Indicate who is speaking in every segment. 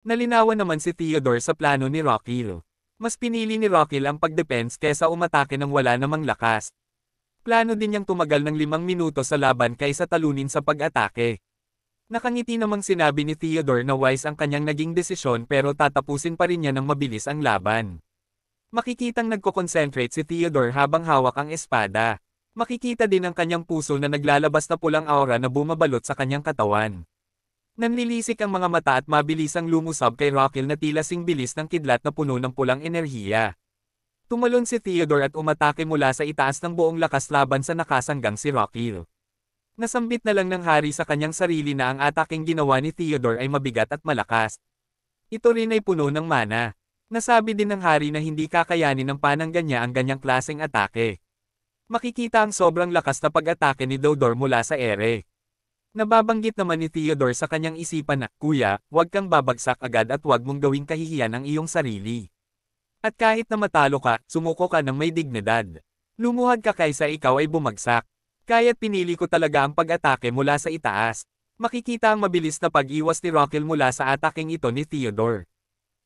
Speaker 1: Nalinawan naman si Theodore sa plano ni Rockil. Mas pinili ni Rockil ang pagdepense kesa umatake ng wala namang lakas. Plano din niyang tumagal ng 5 minuto sa laban kaysa talunin sa pag-atake. Nakangiti namang sinabi ni Theodore na wise ang kanyang naging desisyon pero tatapusin pa rin niya ng mabilis ang laban. Makikitang nagko-concentrate si Theodore habang hawak ang espada. Makikita din ang kanyang puso na naglalabas na pulang aura na bumabalot sa kanyang katawan. Nanlilisik ang mga mata at mabilisang lumusab kay Rockil na tila sing bilis ng kidlat na puno ng pulang enerhiya. Tumalon si Theodore at umatake mula sa itaas ng buong lakas laban sa nakasanggang si Rockil. Nasambit na lang ng hari sa kanyang sarili na ang ataking ginawa ni Theodore ay mabigat at malakas. Ito rin ay puno ng mana. Nasabi din ng hari na hindi kakayanin ng panangga niya ang ganyang klaseng atake. Makikita ang sobrang lakas na pag-atake ni Theodore mula sa ere. Nababanggit naman ni Theodore sa kanyang isipan na, "Kuya, huwag kang babagsak agad at huwag mong gawing kahihiyan ang iyong sarili. At kahit na matalo ka, sumuko ka ng may dignidad. Lumuhad ka kaysa ikaw ay bumagsak. Kaya't pinili ko talaga ang pag-atake mula sa itaas." Makikita ang mabilis na pag-iwas ni Rockil mula sa ataking ito ni Theodore.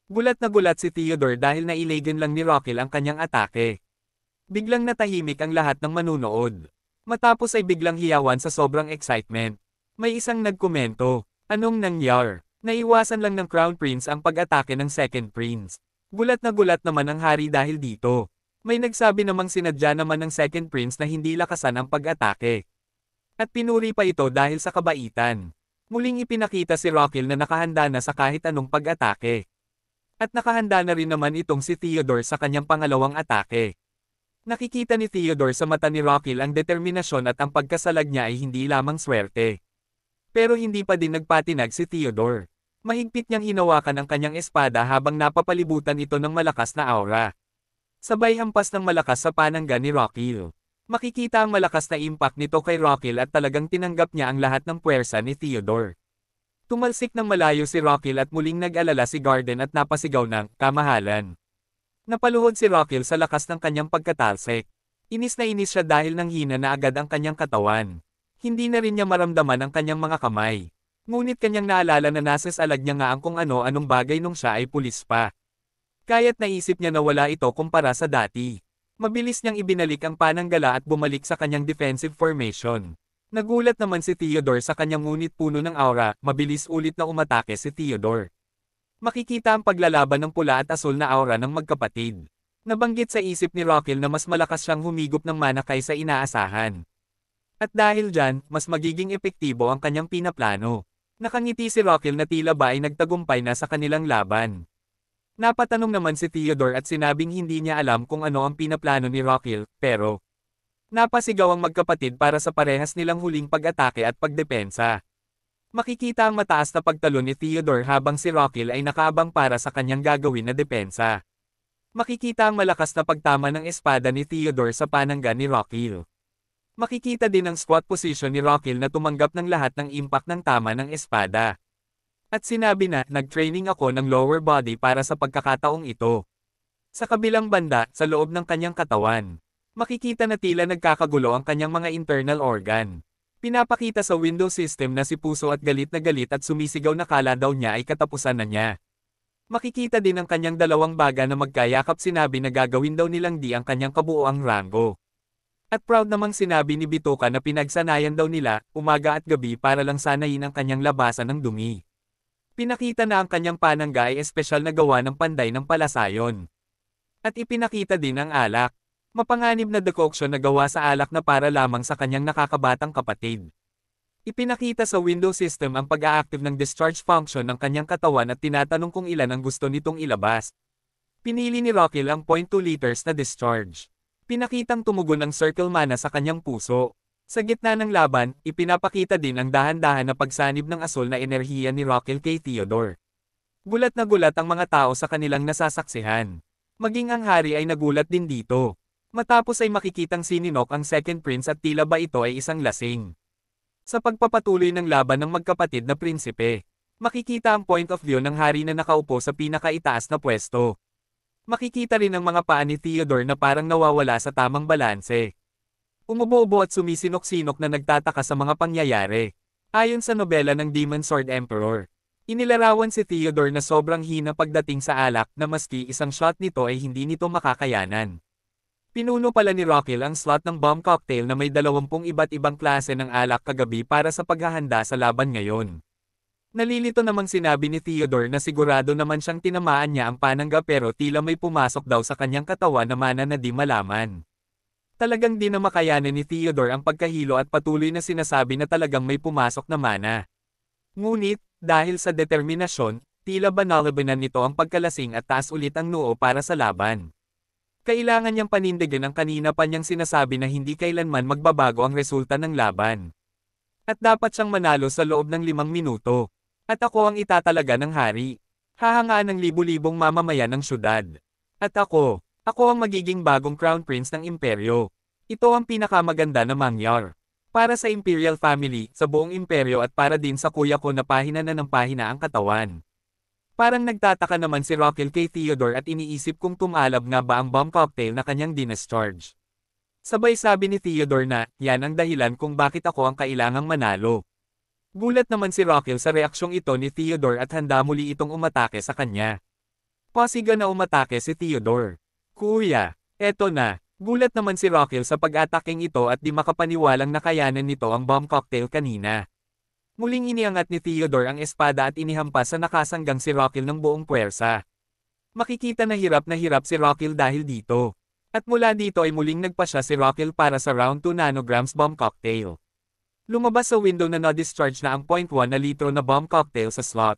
Speaker 1: Gulat na gulat si Theodore dahil nailagan lang ni Rockil ang kanyang atake. Biglang natahimik ang lahat ng manunood. Matapos ay biglang hiyawan sa sobrang excitement. May isang nagkomento, "Anong nangyar? Naiwasan lang ng Crown Prince ang pag-atake ng Second Prince." Gulat na gulat naman ang hari dahil dito. May nagsabi namang sinadya naman ng Second Prince na hindi lakasan ang pag-atake. At pinuri pa ito dahil sa kabaitan. Muling ipinakita si Rockil na nakahanda na sa kahit anong pag-atake. At nakahanda na rin naman itong si Theodore sa kanyang pangalawang atake. Nakikita ni Theodore sa mata ni Rockil ang determinasyon at ang pagkasalag niya ay hindi lamang swerte. Pero hindi pa din nagpatinag si Theodore. Mahigpit niyang hinawakan ang kanyang espada habang napapalibutan ito ng malakas na aura. Sabay hampas ng malakas sa panangga ni Rockil. Makikita ang malakas na impact nito kay Rockil at talagang tinanggap niya ang lahat ng puwersa ni Theodore. Tumalsik ng malayo si Rockil at muling nag-alala si Garden at napasigaw ng kamahalan. Napaluhod si Rockil sa lakas ng kanyang pagkatalsik. Inis na inis siya dahil nanghina na agad ang kanyang katawan. Hindi na rin niya maramdaman ang kanyang mga kamay. Ngunit kanyang naalala na nasa salag niya nga ang kung ano-anong bagay nung siya ay pulis pa. Kaya't naisip niya na wala ito kumpara sa dati. Mabilis niyang ibinalik ang pananggala at bumalik sa kanyang defensive formation. Nagulat naman si Theodore sa kanyang ngunit puno ng aura, mabilis ulit na umatake si Theodore. Makikita ang paglalaban ng pula at asul na aura ng magkapatid. Nabanggit sa isip ni Rockil na mas malakas siyang humigop ng mana kaysa inaasahan. At dahil dyan, mas magiging epektibo ang kanyang pinaplano. Nakangiti si Rockil na tila ba ay nagtagumpay na sa kanilang laban. Napatanong naman si Theodore at sinabing hindi niya alam kung ano ang pinaplano ni Rockil, pero napasigaw ang magkapatid para sa parehas nilang huling pag-atake at pagdepensa. Makikita ang mataas na pagtalon ni Theodore habang si Rockil ay nakaabang para sa kanyang gagawin na depensa. Makikita ang malakas na pagtama ng espada ni Theodore sa panangga ni Rockil. Makikita din ang squat position ni Rockil na tumanggap ng lahat ng impact ng tama ng espada. At sinabi na, "Nag-training ako ng lower body para sa pagkakataong ito." Sa kabilang banda, sa loob ng kanyang katawan, makikita na tila nagkakagulo ang kanyang mga internal organ. Pinapakita sa window system na si puso at galit at sumisigaw na kala daw niya ay katapusan na niya. Makikita din ang kanyang dalawang baga na magkayakap, sinabi na gagawin daw nilang di ang kanyang kabuoang rango. At proud namang sinabi ni Bitoka na pinagsanayan daw nila, umaga at gabi para lang sanayin ang kanyang labasan ng dumi. Pinakita na ang kanyang panangga ay espesyal na gawa ng panday ng palasayon. At ipinakita din ang alak. Mapanganib na decoction na gawa sa alak na para lamang sa kanyang nakakabatang kapatid. Ipinakita sa window system ang pag-a-active ng discharge function ng kanyang katawan at tinatanong kung ilan ang gusto nitong ilabas. Pinili ni Rockil ang 0.2 liters na discharge. Pinakitang tumugon ang circle mana sa kanyang puso. Sa gitna ng laban, ipinapakita din ang dahan-dahan na pagsanib ng asul na enerhiya ni Rockil kay Theodore. Gulat na gulat ang mga tao sa kanilang nasasaksihan. Maging ang hari ay nagulat din dito. Matapos ay makikitang sininok ang Second Prince at tila ba ito ay isang lasing. Sa pagpapatuloy ng laban ng magkapatid na prinsipe, makikita ang point of view ng hari na nakaupo sa pinakaitaas na pwesto. Makikita rin ang mga paa ni Theodore na parang nawawala sa tamang balanse. Umubo-ubo at sumisinok-sinok na nagtataka sa mga pangyayari. Ayon sa nobela ng Demon Sword Emperor, Inilarawan si Theodore na sobrang hina pagdating sa alak na maski isang shot nito ay hindi nito makakayanan. Pinuno pala ni Rockil ang slot ng bomb cocktail na may 20 iba't ibang klase ng alak kagabi para sa paghahanda sa laban ngayon. Nalilito namang sinabi ni Theodore na sigurado naman siyang tinamaan niya ang panangga pero tila may pumasok daw sa kanyang katawan na mana na di malaman. Talagang di na makayanan ni Theodore ang pagkahilo at patuloy na sinasabi na talagang may pumasok na mana. Ngunit, dahil sa determinasyon, tila ba nalabanan nito ang pagkalasing at taas ulit ang noo para sa laban. Kailangan niyang panindigan ang kanina pa niyang sinasabi na hindi kailanman magbabago ang resulta ng laban. At dapat siyang manalo sa loob ng 5 minuto. At ako ang itatalaga ng hari. Hahangaan ng libu-libong mamamayan ng syudad. At ako ang magiging bagong crown prince ng imperyo. Ito ang pinakamaganda na mangyar. Para sa imperial family, sa buong imperyo at para din sa kuya ko na pahina na ng pahina ang katawan. Parang nagtataka naman si Rockil kay Theodore at iniisip kung tumalab nga ba ang bomb cocktail na kanyang discharge. Sabay sabi ni Theodore na, yan ang dahilan kung bakit ako ang kailangang manalo. Gulat naman si Rockil sa reaksyong ito ni Theodore at handa muli itong umatake sa kanya. Pasiga na umatake si Theodore. Kuya, eto na. Gulat naman si Rockil sa pag-ataking ito at di makapaniwalang nakayanan nito ang bomb cocktail kanina. Muling iniangat ni Theodore ang espada at inihampas sa nakasanggang si Rockil ng buong puwersa. Makikita na hirap si Rockil dahil dito. At mula dito ay muling nagpasya si Rockil para sa round 2 nanograms bomb cocktail. Lumabas sa window na na-discharge na ang 0.1 na litro na bomb cocktail sa slot.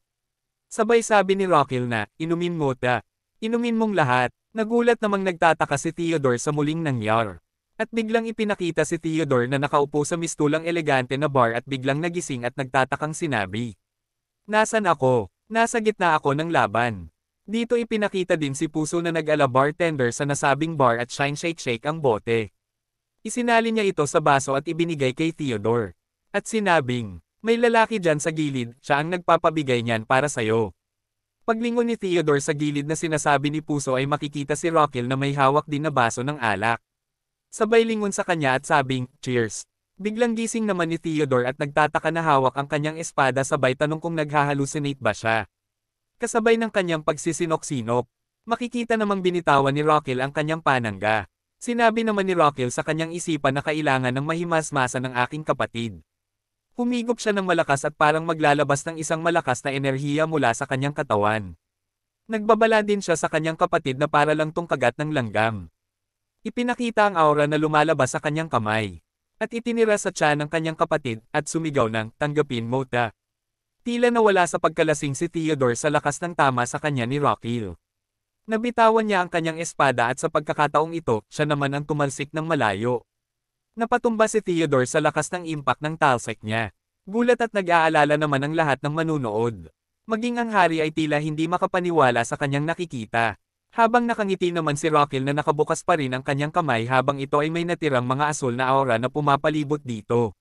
Speaker 1: Sabay sabi ni Rockil na, inumin mo ta. Inumin mong lahat. Nagulat namang nagtataka si Theodore sa muling nangyar. At biglang ipinakita si Theodore na nakaupo sa mistulang elegante na bar at biglang nagising at nagtatakang sinabi. Nasaan ako? Nasa gitna ako ng laban. Dito ipinakita din si Puso na nag-ala bartender sa nasabing bar at shake ang bote. Isinali niya ito sa baso at ibinigay kay Theodore. At sinabing, may lalaki dyan sa gilid, siya ang nagpapabigay niyan para sayo. Paglingon ni Theodore sa gilid na sinasabi ni Puso ay makikita si Rockil na may hawak din na baso ng alak. Sabay lingon sa kanya at sabing, cheers. Biglang gising naman ni Theodore at nagtataka na hawak ang kanyang espada sabay tanong kung naghahalucinate ba siya. Kasabay ng kanyang pagsisinok-sinok, makikita namang binitawan ni Rockil ang kanyang panangga. Sinabi naman ni Rockil sa kanyang isipan na kailangan ng mahimasmasan ng aking kapatid. Humigop siya ng malakas at parang maglalabas ng isang malakas na enerhiya mula sa kanyang katawan. Nagbabala din siya sa kanyang kapatid na para lang tong kagat ng langgam. Ipinakita ang aura na lumalabas sa kanyang kamay. At itinira sa tiyan ng kanyang kapatid at sumigaw ng, tanggapin mo ta. Tila nawala sa pagkalasing si Theodore sa lakas ng tama sa kanya ni Rockil. Nabitawan niya ang kanyang espada at sa pagkakataong ito, siya naman ang tumalsik ng malayo. Napatumba si Theodore sa lakas ng impact ng talsik niya. Gulat at nag-aalala naman ang lahat ng manunood. Maging ang hari ay tila hindi makapaniwala sa kanyang nakikita. Habang nakangiti naman si Rockil na nakabukas pa rin ang kanyang kamay habang ito ay may natirang mga asul na aura na pumapalibot dito.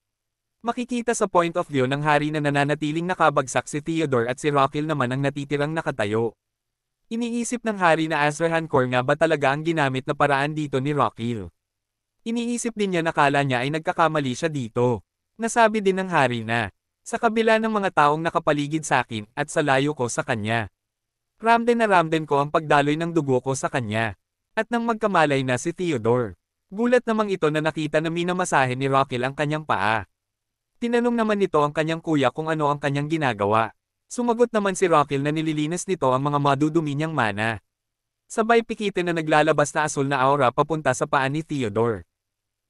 Speaker 1: Makikita sa point of view ng hari na nananatiling nakabagsak si Theodore at si Rockil naman ang natitirang nakatayo. Iniisip ng hari na Azrahan Core nga ba talaga ang ginamit na paraan dito ni Rockil. Iniisip din niya na kala niya ay nagkakamali siya dito. Nasabi din ng hari na, sa kabila ng mga taong nakapaligid sa akin at sa layo ko sa kanya. Ramden ko ang pagdaloy ng dugo ko sa kanya. At nang magkamalay na si Theodore. Gulat namang ito na nakita na minamasahe ni Rockil ang kanyang paa. Tinanong naman nito ang kanyang kuya kung ano ang kanyang ginagawa. Sumagot naman si Rockil na nililinis nito ang mga madudumi niyang mana. Sabay pikitin na naglalabas na asul na aura papunta sa paa ni Theodore.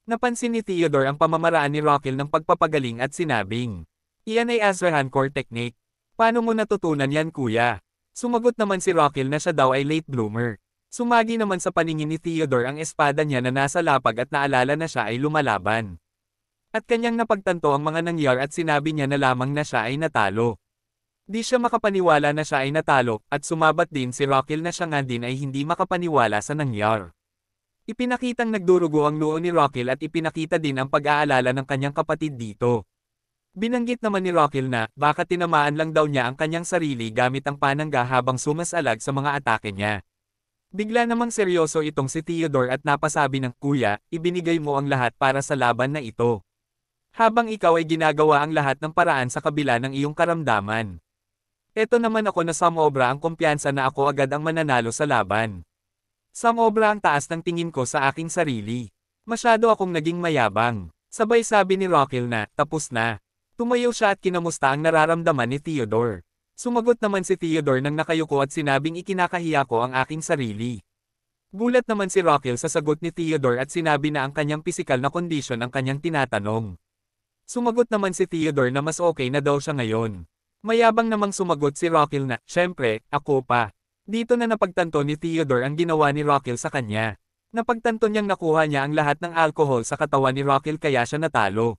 Speaker 1: Napansin ni Theodore ang pamamaraan ni Rockil ng pagpapagaling at sinabing, iyan ay Azrahan Core technique. Paano mo natutunan yan kuya? Sumagot naman si Rockil na siya daw ay late bloomer. Sumagi naman sa paningin ni Theodore ang espada niya na nasa lapag at naalala na siya ay lumalaban. At kanyang napagtanto ang mga nangyari at sinabi niya na lamang na siya ay natalo. Di siya makapaniwala na siya ay natalo at sumabat din si Rockil na siya nga din ay hindi makapaniwala sa nangyari. Ipinakitang nagdurugo ang noo ni Rockil at ipinakita din ang pag-aalala ng kanyang kapatid dito. Binanggit naman ni Rockil na baka tinamaan lang daw niya ang kanyang sarili gamit ang panangga habang sumasalag sa mga atake niya. Bigla namang seryoso itong si Theodore at napasabi ng kuya, ibinigay mo ang lahat para sa laban na ito. Habang ikaw ay ginagawa ang lahat ng paraan sa kabila ng iyong karamdaman. Eto naman ako na sumobra ang kumpiyansa na ako agad ang mananalo sa laban. Sumobra ang taas ng tingin ko sa aking sarili. Masyado akong naging mayabang. Sabay sabi ni Rockil na, tapos na. Tumayo siya at kinamusta ang nararamdaman ni Theodore. Sumagot naman si Theodore nang nakayuko at sinabing ikinakahiya ko ang aking sarili. Gulat naman si Rockil sa sagot ni Theodore at sinabi na ang kanyang pisikal na kondisyon ang kanyang tinatanong. Sumagot naman si Theodore na mas okay na daw siya ngayon. Mayabang namang sumagot si Rockil na, syempre, ako pa. Dito na napagtanto ni Theodore ang ginawa ni Rockil sa kanya. Napagtanto niyang nakuha niya ang lahat ng alcohol sa katawan ni Rockil kaya siya natalo.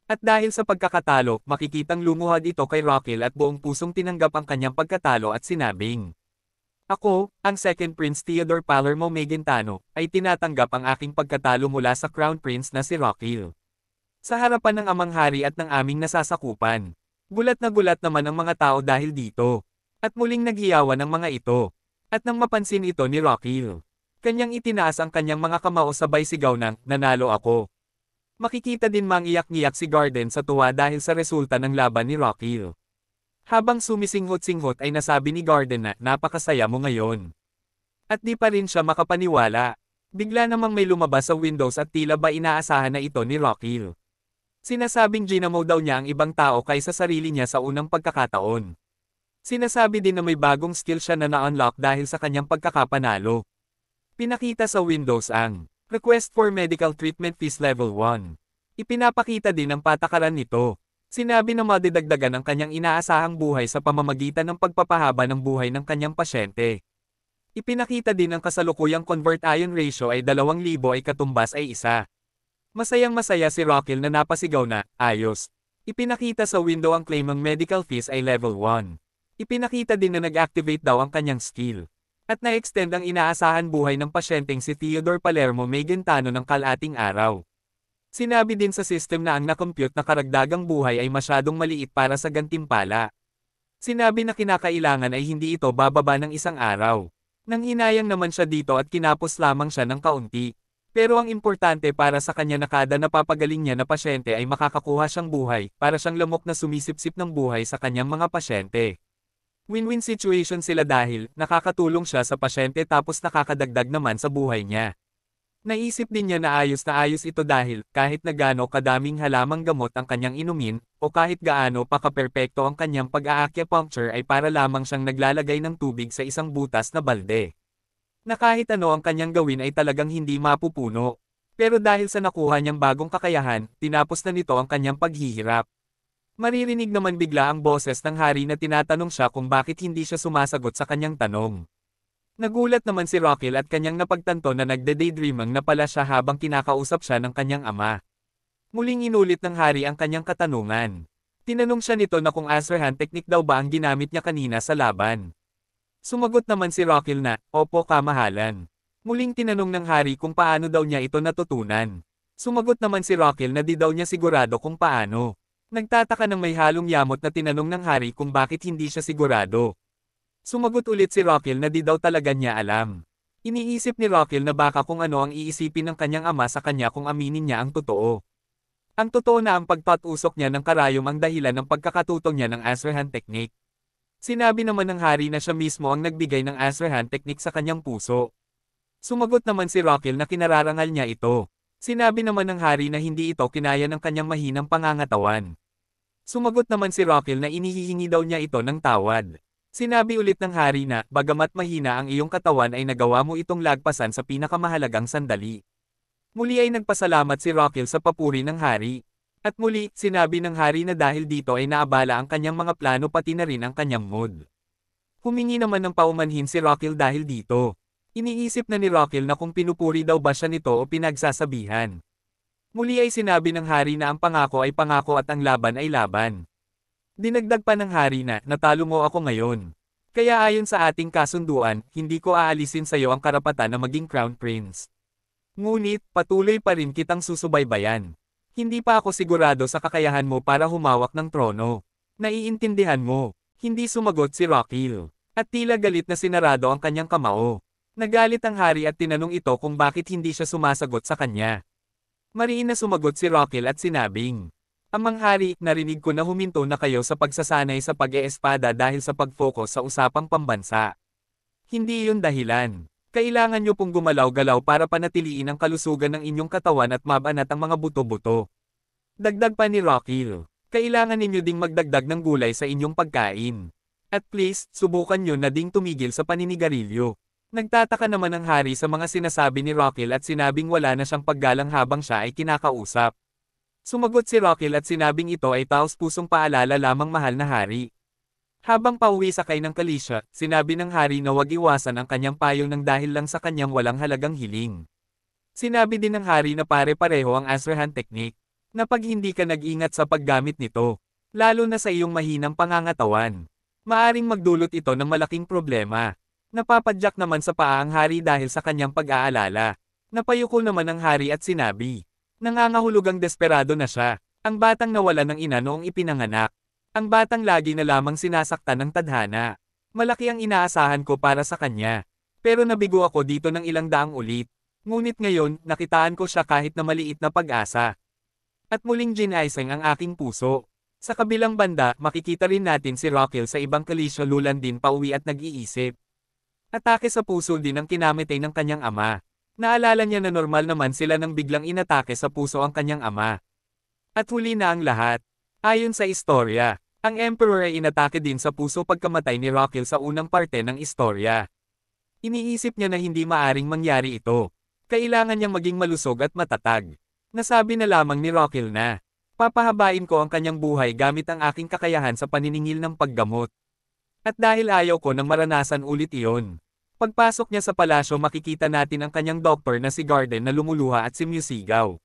Speaker 1: At dahil sa pagkakatalo, makikitang lumuhad ito kay Rockil at buong pusong tinanggap ang kanyang pagkatalo at sinabing, ako, ang Second Prince Theodore Palermo Maguintano, ay tinatanggap ang aking pagkatalo mula sa Crown Prince na si Rockil. Sa harapan ng amang hari at ng aming nasasakupan. Gulat naman ang mga tao dahil dito. At muling naghiyawan ang mga ito. At nang mapansin ito ni Rockil, kanyang itinaas ang kanyang mga kamao sabay sigaw ng, nanalo ako. Makikita din mang iyak-ngiyak si Garden sa tuwa dahil sa resulta ng laban ni Rockil. Habang sumisinghot-singhot ay nasabi ni Garden na, napakasaya mo ngayon. At di pa rin siya makapaniwala. Bigla namang may lumabas sa windows at tila ba inaasahan na ito ni Rockil. Sinasabing ginamo daw niya ang ibang tao kaysa sarili niya sa unang pagkakataon. Sinasabi din na may bagong skill siya na na-unlock dahil sa kanyang pagkakapanalo. Pinakita sa windows ang Request for Medical Treatment Fees Level 1. Ipinapakita din ang patakaran nito. Sinabi na madidagdagan ang kanyang inaasahang buhay sa pamamagitan ng pagpapahaba ng buhay ng kanyang pasyente. Ipinakita din ang kasalukuyang convert ion ratio ay 2,000 ay katumbas ay 1. Masayang-masaya si Rockil na napasigaw na, ayos. Ipinakita sa window ang claim ng medical fees ay level 1. Ipinakita din na nag-activate daw ang kanyang skill. At na-extend ang inaasahan buhay ng pasyenteng si Theodore Palermo Maguintano ng kalating araw. Sinabi din sa system na ang na-compute na karagdagang buhay ay masyadong maliit para sa gantimpala. Sinabi na kinakailangan ay hindi ito bababa ng 1 araw. Nang hinayang naman siya dito at kinapos lamang siya ng kaunti. Pero ang importante para sa kanya na kada napapagaling niya na pasyente ay makakakuha siyang buhay, para siyang lamok na sumisipsip ng buhay sa kanyang mga pasyente. Win-win situation sila dahil nakakatulong siya sa pasyente tapos nakakadagdag naman sa buhay niya. Naisip din niya na ayos ito dahil kahit na gaano kadaming halamang gamot ang kanyang inumin, o kahit gaano pa kaperpekto ang kanyang pag-aacupuncture ay para lamang siyang naglalagay ng tubig sa isang butas na balde. Na kahit ano ang kanyang gawin ay talagang hindi mapupuno. Pero dahil sa nakuha niyang bagong kakayahan, tinapos na nito ang kanyang paghihirap. Maririnig naman bigla ang boses ng hari na tinatanong siya kung bakit hindi siya sumasagot sa kanyang tanong. Nagulat naman si Rockil at kanyang napagtanto na nagde-daydreaming na pala siya habang kinakausap siya ng kanyang ama. Muling inulit ng hari ang kanyang katanungan. Tinanong siya nito na kung Azrahan technique daw ba ang ginamit niya kanina sa laban. Sumagot naman si Rockil na, opo kamahalan. Muling tinanong ng hari kung paano daw niya ito natutunan. Sumagot naman si Rockil na di daw niya sigurado kung paano. Nagtataka ng may halong yamot na tinanong ng hari kung bakit hindi siya sigurado. Sumagot ulit si Rockil na di daw talaga niya alam. Iniisip ni Rockil na baka kung ano ang iisipin ng kanyang ama sa kanya kung aminin niya ang totoo. Ang totoo na ang pagpatusok niya ng karayom ang dahilan ng pagkakatutong niya ng Azrahan technique. Sinabi naman ng hari na siya mismo ang nagbigay ng Azrahan technique sa kanyang puso. Sumagot naman si Rockil na kinararangal niya ito. Sinabi naman ng hari na hindi ito kinaya ng kanyang mahinang pangangatawan. Sumagot naman si Rockil na inihihingi daw niya ito ng tawad. Sinabi ulit ng hari na, bagamat mahina ang iyong katawan ay nagawa mo itong lagpasan sa pinakamahalagang sandali. Muli ay nagpasalamat si Rockil sa papuri ng hari. At muli, sinabi ng hari na dahil dito ay naabala ang kanyang mga plano pati na rin ang kanyang mood. Humingi naman ng paumanhin si Rockil dahil dito. Iniisip na ni Rockil na kung pinupuri daw ba siya nito o pinagsasabihan. Muli ay sinabi ng hari na ang pangako ay pangako at ang laban ay laban. Dinagdag pa ng hari na, natalo mo ako ngayon. Kaya ayon sa ating kasunduan, hindi ko aalisin sa iyo ang karapatan na maging Crown Prince. Ngunit, patuloy pa rin kitang susubaybayan. Hindi pa ako sigurado sa kakayahan mo para humawak ng trono. Naiintindihan mo. Hindi sumagot si Rockil. At tila galit na sinarado ang kanyang kamao. Nagalit ang hari at tinanong ito kung bakit hindi siya sumasagot sa kanya. Mariin na sumagot si Rockil at sinabing, Amang hari, narinig ko na huminto na kayo sa pagsasanay sa pag-eespada dahil sa pag-focus sa usapang pambansa. Hindi iyon dahilan. Kailangan nyo pong gumalaw-galaw para panatiliin ang kalusugan ng inyong katawan at mabanat ang mga buto-buto. Dagdag pa ni Rockil. Kailangan ninyo ding magdagdag ng gulay sa inyong pagkain. At please, subukan nyo na ding tumigil sa paninigarilyo. Nagtataka naman ang hari sa mga sinasabi ni Rockil at sinabing wala na siyang paggalang habang siya ay kinakausap. Sumagot si Rockil at sinabing ito ay taos-pusong paalala lamang mahal na hari. Habang pauwi sakay ng Kalisya, sinabi ng hari na wag iwasan ang kanyang payong nang dahil lang sa kanyang walang halagang hiling. Sinabi din ng hari na pare-pareho ang Asrahan Technique, na pag hindi ka nag-ingat sa paggamit nito, lalo na sa iyong mahinang pangangatawan, maaring magdulot ito ng malaking problema. Napapadyak naman sa paa ang hari dahil sa kanyang pag-aalala. Napayuko naman ang hari at sinabi, nangangahulugang desperado na siya, ang batang nawala ng ina noong ipinanganak. Ang batang lagi na lamang sinasaktan ng tadhana. Malaki ang inaasahan ko para sa kanya. Pero nabigo ako dito ng ilang daang ulit. Ngunit ngayon, nakitaan ko siya kahit na maliit na pag-asa. At muling ginaisang ang aking puso. Sa kabilang banda, makikita rin natin si Rockil sa ibang Kalisya lulan din pauwi at nag-iisip. Atake sa puso din ang kinamitay ng kanyang ama. Naalala niya na normal naman sila nang biglang inatake sa puso ang kanyang ama. At huli na ang lahat. Ayon sa istorya, ang Emperor ay inatake din sa puso pagkamatay ni Rockil sa unang parte ng istorya. Iniisip niya na hindi maaring mangyari ito. Kailangan niyang maging malusog at matatag. Nasabi na lamang ni Rockil na, papahabain ko ang kanyang buhay gamit ang aking kakayahan sa paniningil ng paggamot. At dahil ayaw ko nang maranasan ulit iyon. Pagpasok niya sa palasyo makikita natin ang kanyang doktor na si Garden na lumuluha at sumisigaw.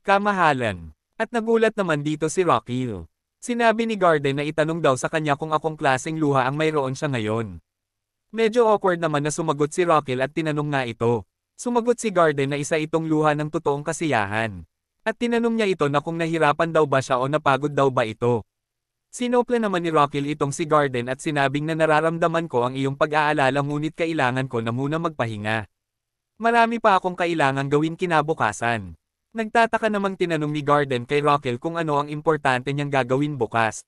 Speaker 1: Kamahalan. At nagulat naman dito si Rockil. Sinabi ni Garden na itanong daw sa kanya kung akong klaseng luha ang mayroon siya ngayon. Medyo awkward naman na sumagot si Rockil at tinanong nga ito. Sumagot si Garden na isa itong luha ng totoong kasiyahan. At tinanong niya ito na kung nahirapan daw ba siya o napagod daw ba ito. Sinopla naman ni Rockil itong si Garden at sinabing na nararamdaman ko ang iyong pag-aalala ngunit kailangan ko na muna magpahinga. Marami pa akong kailangang gawin kinabukasan. Nagtataka namang tinanong ni Garden kay Rockil kung ano ang importante niyang gagawin bukas.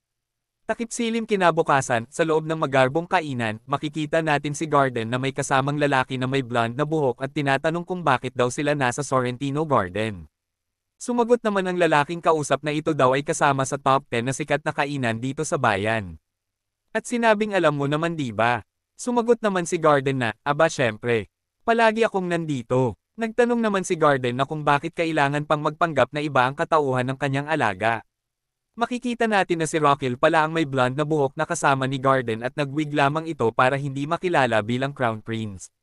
Speaker 1: Takip-silim kinabukasan, sa loob ng magarbong kainan, makikita natin si Garden na may kasamang lalaki na may blonde na buhok at tinatanong kung bakit daw sila nasa Sorrentino Garden. Sumagot naman ang lalaking kausap na ito daw ay kasama sa top 10 na sikat na kainan dito sa bayan. At sinabing alam mo naman diba? Sumagot naman si Garden na, aba syempre. Palagi akong nandito. Nagtanong naman si Garden na kung bakit kailangan pang magpanggap na iba ang katauhan ng kanyang alaga. Makikita natin na si Rockil pala ang may blonde na buhok na kasama ni Garden at nagwig lamang ito para hindi makilala bilang Crown Prince.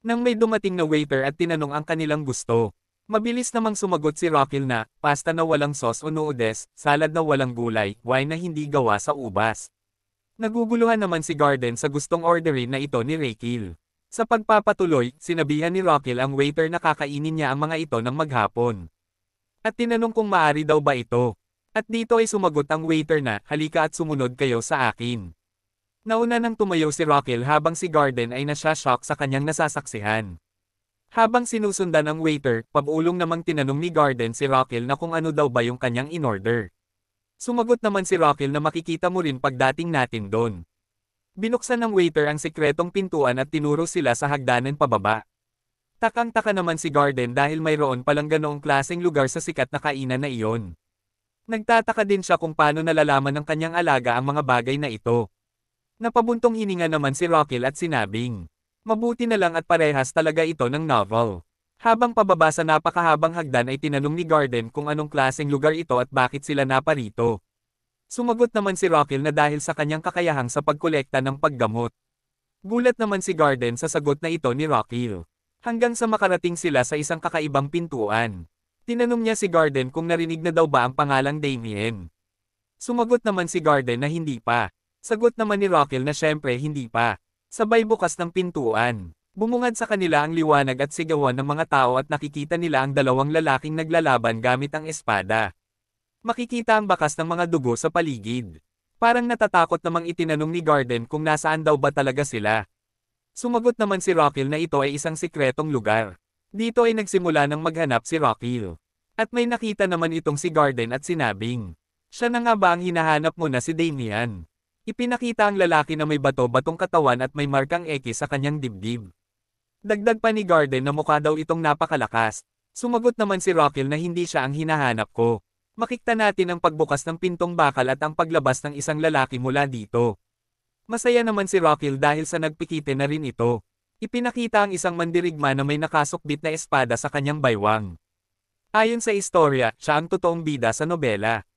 Speaker 1: Nang may dumating na waiter at tinanong ang kanilang gusto, mabilis namang sumagot si Rockil na, pasta na walang sauce o noodles, salad na walang gulay, wine na hindi gawa sa ubas. Naguguluhan naman si Garden sa gustong orderin na ito ni Rockil. Sa pagpapatuloy, sinabihan ni Rockil ang waiter na kakainin niya ang mga ito ng maghapon. At tinanong kung maari daw ba ito. At dito ay sumagot ang waiter na, halika at sumunod kayo sa akin. Nauna nang tumayo si Rockil habang si Garden ay nasya-shock sa kanyang nasasaksihan. Habang sinusundan ang waiter, pabulong namang tinanong ni Garden si Rockil na kung ano daw ba yung kanyang in-order. Sumagot naman si Rockil na makikita mo rin pagdating natin doon. Binuksan ng waiter ang sikretong pintuan at tinuro sila sa hagdanan pababa. Takang-taka naman si Garden dahil mayroon palang ganoong klaseng lugar sa sikat na kainan na iyon. Nagtataka din siya kung paano nalalaman ng kanyang alaga ang mga bagay na ito. Napabuntong hininga naman si Rockil at sinabing, mabuti na lang at parehas talaga ito ng novel. Habang pababa sa napakahabang hagdan ay tinanong ni Garden kung anong klaseng lugar ito at bakit sila naparito. Sumagot naman si Rockil na dahil sa kanyang kakayahang sa pagkolekta ng paggamot. Gulat naman si Garden sa sagot na ito ni Rockil. Hanggang sa makarating sila sa isang kakaibang pintuan. Tinanong niya si Garden kung narinig na daw ba ang pangalang Damien. Sumagot naman si Garden na hindi pa. Sagot naman ni Rockil na syempre hindi pa. Sabay bukas ng pintuan. Bumungad sa kanila ang liwanag at sigawan ng mga tao at nakikita nila ang dalawang lalaking naglalaban gamit ang espada. Makikita ang bakas ng mga dugo sa paligid. Parang natatakot namang itinanong ni Garden kung nasaan daw ba talaga sila. Sumagot naman si Rockil na ito ay isang sikretong lugar. Dito ay nagsimula ng maghanap si Rockil. At may nakita naman itong si Garden at sinabing, Siya na nga ba ang hinahanap mo na si Damian? Ipinakita ang lalaki na may bato-batong katawan at may markang X sa kanyang dibdib. Dagdag pa ni Garden na mukha daw itong napakalakas. Sumagot naman si Rockil na hindi siya ang hinahanap ko. Makikita natin ang pagbukas ng pintong bakal at ang paglabas ng isang lalaki mula dito. Masaya naman si Rockil dahil sa nagpikite na rin ito. Ipinakita ang isang mandirigma na may nakasukbit na espada sa kanyang baywang. Ayon sa istorya, siya ang totoong bida sa nobela.